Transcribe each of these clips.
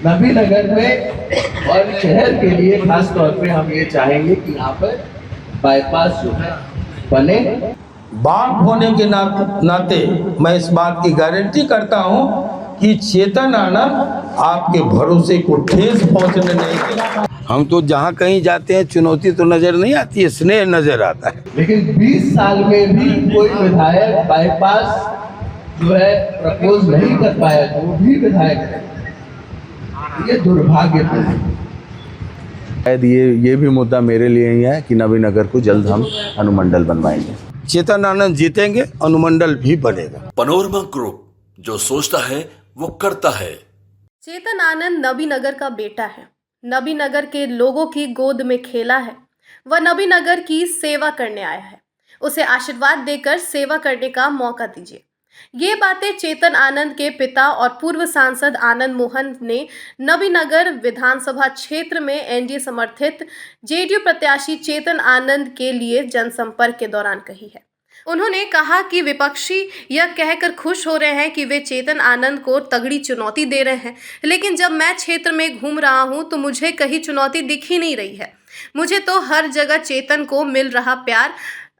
नबीनगर में और शहर के लिए खास तौर पे हम ये चाहेंगे कि यहाँ पर बाईपास जो है बने। बाप होने के नाते मैं इस बात की गारंटी करता हूँ कि चेतन आनंद आपके भरोसे को ठेस पहुँचने नहीं देगा। हम तो जहाँ कहीं जाते हैं चुनौती तो नजर नहीं आती है, स्नेह नजर आता है। लेकिन 20 साल में भी कोई विधायक बाईपास जो है प्रपोज नहीं कर पाया, जो भी विधायक है, ये दुर्भाग्यपूर्ण शायद ये भी मुद्दा मेरे लिए ही है कि नबीनगर को जल्द हम अनुमंडल बनवाएंगे। चेतन आनंद जीतेंगे, अनुमंडल भी बनेगा। पनोरमा ग्रुप, जो सोचता है वो करता है। चेतन आनंद नबीनगर का बेटा है, नबीनगर के लोगों की गोद में खेला है, वह नबीनगर की सेवा करने आया है। उसे आशीर्वाद देकर सेवा करने का मौका दीजिए। ये बातें चेतन आनंद के पिता और पूर्व सांसद आनंद मोहन ने नबीनगर विधानसभा क्षेत्र में एनडीए समर्थित जेडीयू प्रत्याशी चेतन आनंद के लिए जनसंपर्क के दौरान कही है। उन्होंने कहा कि विपक्षी यह कहकर खुश हो रहे हैं कि वे चेतन आनंद को तगड़ी चुनौती दे रहे हैं, लेकिन जब मैं क्षेत्र में घूम रहा हूं तो मुझे कहीं चुनौती दिख ही नहीं रही है। मुझे तो हर जगह चेतन को मिल रहा प्यार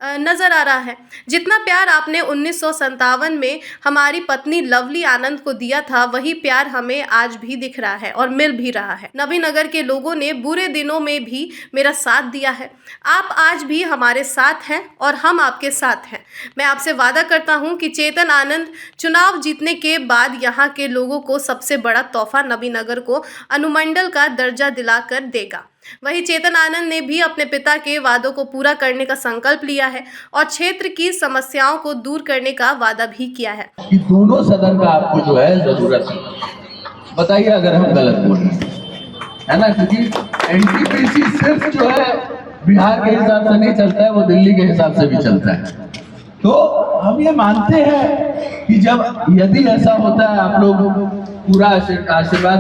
नजर आ रहा है। जितना प्यार आपने 1957 में हमारी पत्नी लवली आनंद को दिया था, वही प्यार हमें आज भी दिख रहा है और मिल भी रहा है। नबीनगर के लोगों ने बुरे दिनों में भी मेरा साथ दिया है। आप आज भी हमारे साथ हैं और हम आपके साथ हैं। मैं आपसे वादा करता हूं कि चेतन आनंद चुनाव जीतने के बाद यहाँ के लोगों को सबसे बड़ा तोहफा नबीनगर को अनुमंडल का दर्जा दिलाकर देगा। वहीं चेतन आनंद ने भी अपने पिता के वादों को पूरा करने का संकल्प लिया है और क्षेत्र की समस्याओं को दूर करने का वादा भी किया है कि दोनों सदन का आपको जो है जरूरत है। बताइए अगर हम गलत बोल रहे हैं, है ना? क्योंकि एनटीपीसी सिर्फ जो है बिहार के हिसाब से नहीं चलता है, वो दिल्ली के हिसाब से भी चलता है। तो हम ये मानते हैं कि जब यदि ऐसा होता है, आप लोग पूरा आशीर्वाद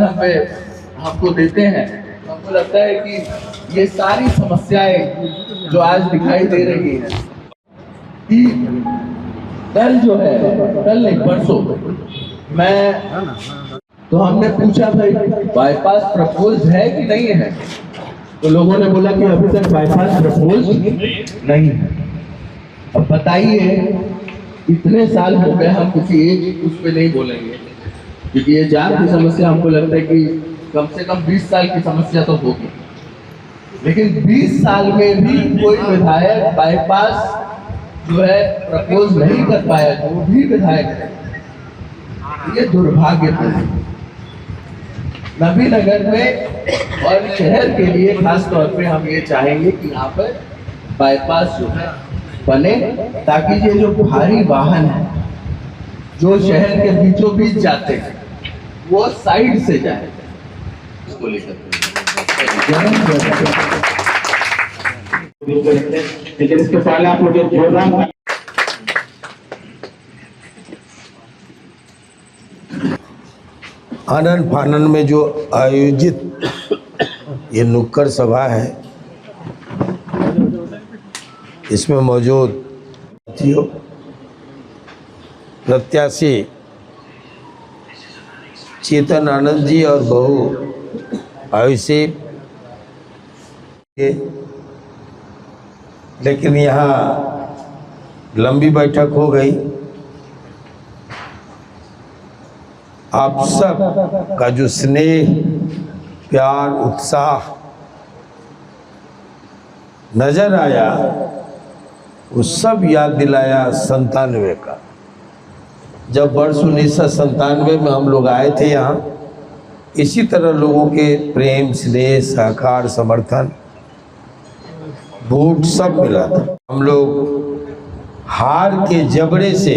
हमको देते हैं, हमको लगता है कि ये सारी समस्याएं जो आज दिखाई दे रही हैं कि कल जो है, कल नहीं परसों तो हमने पूछा भाई बाईपास प्रपोज है कि नहीं है, तो लोगों ने बोला कि अभी तक बाईपास प्रपोज नहीं है। अब बताइए, इतने साल हो गए, हम किसी एक उस पर नहीं बोलेंगे क्योंकि ये जात की समस्या हमको लगता है कि कम से कम 20 साल की समस्या तो होगी, लेकिन 20 साल में भी कोई विधायक बाईपास जो है प्रपोज नहीं कर पाया, जो भी विधायक है, ये दुर्भाग्यपूर्ण। नबीनगर में और शहर के लिए खास तौर पे हम ये चाहेंगे कि यहाँ पर बाईपास जो है बने, ताकि ये जो भारी वाहन है जो शहर के बीचों बीच जाते हैं वो साइड से जाए। इसको लेकर लेकिन इसके पहले आप मुझे जोरदार आनंद फानन में जो आयोजित ये नुक्कड़ सभा है, इसमें मौजूद प्रत्याशी चेतन आनंद जी और बहू आयुषी के, लेकिन यहाँ लंबी बैठक हो गई। आप सब का जो स्नेह, प्यार, उत्साह नजर आया, वो सब याद दिलाया 97 का, जब वर्ष 1997 में हम लोग आए थे यहाँ। इसी तरह लोगों के प्रेम, स्नेह, सहकार, समर्थन, वोट सब मिला था। हम लोग हार के जबड़े से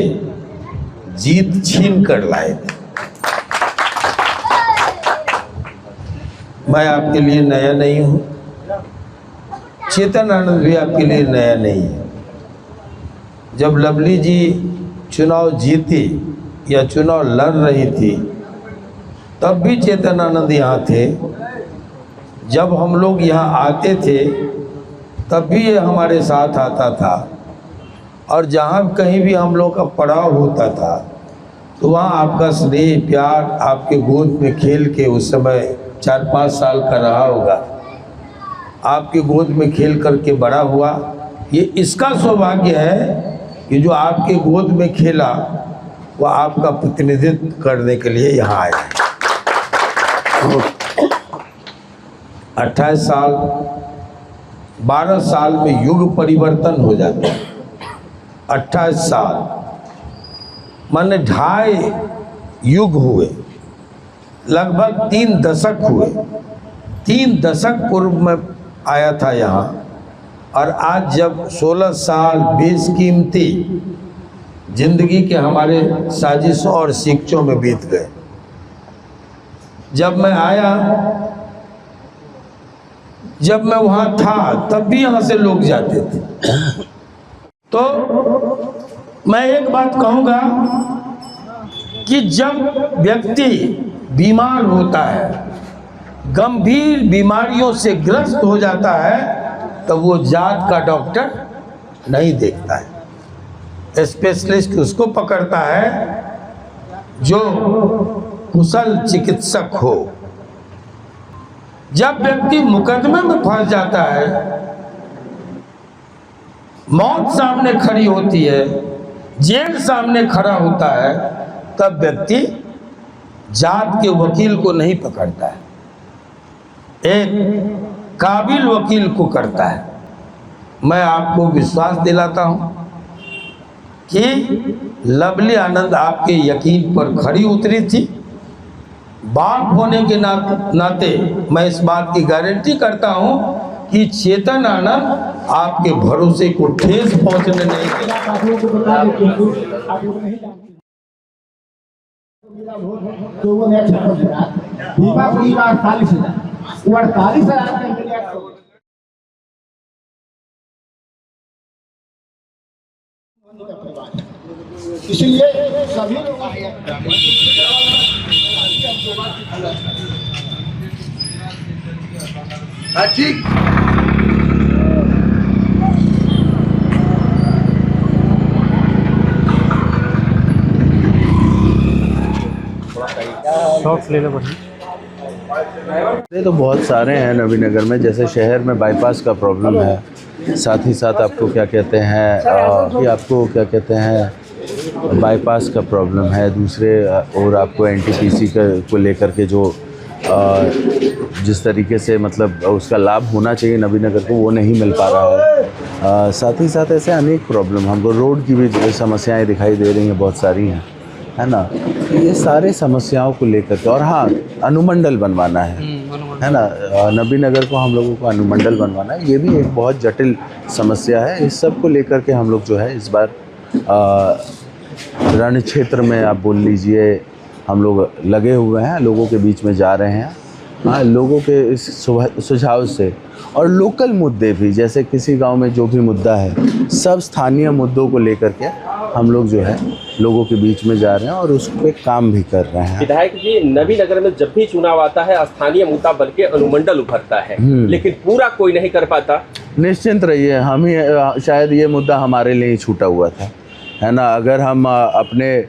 जीत छीन कर लाए थे। मैं आपके लिए नया नहीं हूँ, चेतन आनंद भी आपके लिए नया नहीं है। जब लवली जी चुनाव जीती या चुनाव लड़ रही थी, तब भी चेतन आनंद यहाँ थे। जब हम लोग यहाँ आते थे तब भी ये हमारे साथ आता था, और जहाँ कहीं भी हम लोग का पड़ाव होता था तो वहाँ आपका स्नेह प्यार आपके गोद में खेल के उस समय 4-5 साल का रहा होगा, आपके गोद में खेल करके बड़ा हुआ। ये इसका सौभाग्य है कि जो आपके गोद में खेला वह आपका प्रतिनिधित्व करने के लिए यहाँ आया। 28 साल 12 साल में युग परिवर्तन हो जाता है। 28 साल माने 2.5 युग हुए, लगभग 3 दशक हुए। 3 दशक पूर्व में आया था यहाँ, और आज जब 16 साल बेशकीमती जिंदगी के हमारे साजिशों और शिक्षों में बीत गए। जब मैं आया, जब मैं वहाँ था तब भी यहाँ से लोग जाते थे। तो मैं एक बात कहूँगा कि जब व्यक्ति बीमार होता है, गंभीर बीमारियों से ग्रस्त हो जाता है, तब वो जात का डॉक्टर नहीं देखता है, स्पेशलिस्ट उसको पकड़ता है जो कुशल चिकित्सक हो। जब व्यक्ति मुकदमे में फंस जाता है, मौत सामने खड़ी होती है, जेल सामने खड़ा होता है, तब व्यक्ति जात के वकील को नहीं पकड़ता है, एक काबिल वकील को करता है। मैं आपको विश्वास दिलाता हूं कि लवली आनंद आपके यकीन पर खड़ी उतरी थी। बाप होने के नाते मैं इस बात की गारंटी करता हूं कि चेतन आनंद आपके भरोसे को ठेस पहुंचने नहीं देगा। लोगों ने अच्छा कर दिया। बीमा पूरी 48,000, वो 48,000 का मिला। इसलिए सभी लोग ठीक। ये तो बहुत सारे हैं नबीनगर में, जैसे शहर में बाईपास का प्रॉब्लम है, साथ ही साथ आपको क्या कहते हैं कि आपको क्या कहते हैं बाईपास का प्रॉब्लम है, दूसरे और आपको एनटीपीसी को लेकर के जो जिस तरीके से मतलब उसका लाभ होना चाहिए नबीनगर को वो नहीं मिल पा रहा है। साथ ही साथ ऐसे अनेक प्रॉब्लम, हमको रोड की भी समस्याएं दिखाई दे रही हैं, बहुत सारी हैं, है ना। ये सारे समस्याओं को लेकर के, और हाँ अनुमंडल बनवाना है ना, नबीनगर को हम लोगों को अनुमंडल बनवाना है, ये भी एक बहुत जटिल समस्या है। इस सब को लेकर के हम लोग जो है इस बार रण क्षेत्र में आप बोल लीजिए हम लोग लगे हुए हैं, लोगों के बीच में जा रहे हैं। हाँ, लोगों के इस सुझाव से और लोकल मुद्दे भी, जैसे किसी गांव में जो भी मुद्दा है, सब स्थानीय मुद्दों को लेकर के हम लोग जो है लोगों के बीच में जा रहे हैं और उस पर काम भी कर रहे हैं। विधायक जी, नबीनगर में जब भी चुनाव आता है स्थानीय मुद्दा बल्कि अनुमंडल उभरता है, लेकिन पूरा कोई नहीं कर पाता। निश्चिंत रहिए, हम ही शायद ये मुद्दा हमारे लिए ही छूटा हुआ था, है ना। अगर हम अपने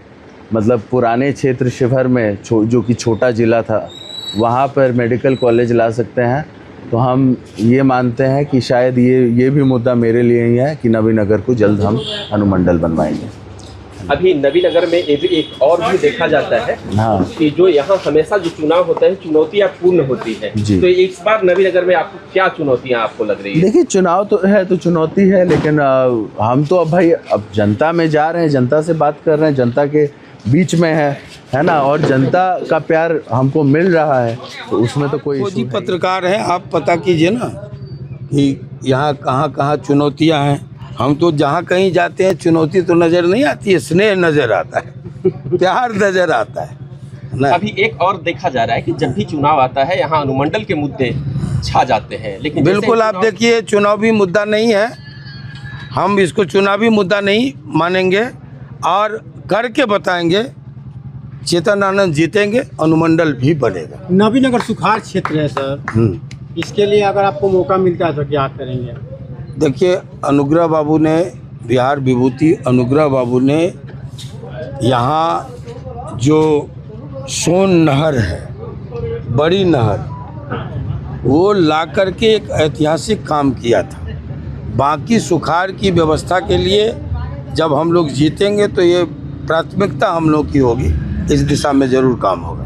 मतलब पुराने क्षेत्र शिवहर में जो कि छोटा ज़िला था, वहाँ पर मेडिकल कॉलेज ला सकते हैं, तो हम ये मानते हैं कि शायद ये भी मुद्दा मेरे लिए ही है कि नबीनगर को जल्द हम अनुमंडल बनवाएंगे। अभी नबीनगर में एक और भी देखा जाता है हाँ, कि जो यहाँ हमेशा जो चुनाव होता है चुनौतियाँ पूर्ण होती है, तो इस बार नबीनगर में आपको क्या चुनौतियाँ आपको लग रही है? देखिए, चुनाव तो है तो चुनौती है, लेकिन हम तो अब भाई अब जनता में जा रहे हैं, जनता से बात कर रहे हैं, जनता के बीच में है ना, और जनता का प्यार हमको मिल रहा है, तो उसमें तो कोई जी पत्रकार हैं, आप पता कीजिए ना कि यहाँ कहाँ कहाँ चुनौतियाँ हैं। हम तो जहाँ कहीं जाते हैं चुनौती तो नज़र नहीं आती है, स्नेह नज़र आता है, प्यार नज़र आता है ना। अभी एक और देखा जा रहा है कि जब भी चुनाव आता है यहाँ अनुमंडल के मुद्दे छा जाते हैं, लेकिन बिल्कुल आप देखिए चुनावी मुद्दा नहीं है, हम इसको चुनावी मुद्दा नहीं मानेंगे और करके बताएंगे। चेतन आनंद जीतेंगे, अनुमंडल भी बनेगा। नबीनगर सुखाड़ क्षेत्र है सर, इसके लिए अगर आपको मौका मिलता है तो क्या करेंगे? देखिए, अनुग्रह बाबू ने, बिहार विभूति अनुग्रह बाबू ने यहाँ जो सोन नहर है, बड़ी नहर, वो ला करके एक ऐतिहासिक काम किया था। बाकी सुखाड़ की व्यवस्था के लिए जब हम लोग जीतेंगे तो ये प्राथमिकता हम लोग की होगी, इस दिशा में ज़रूर काम होगा।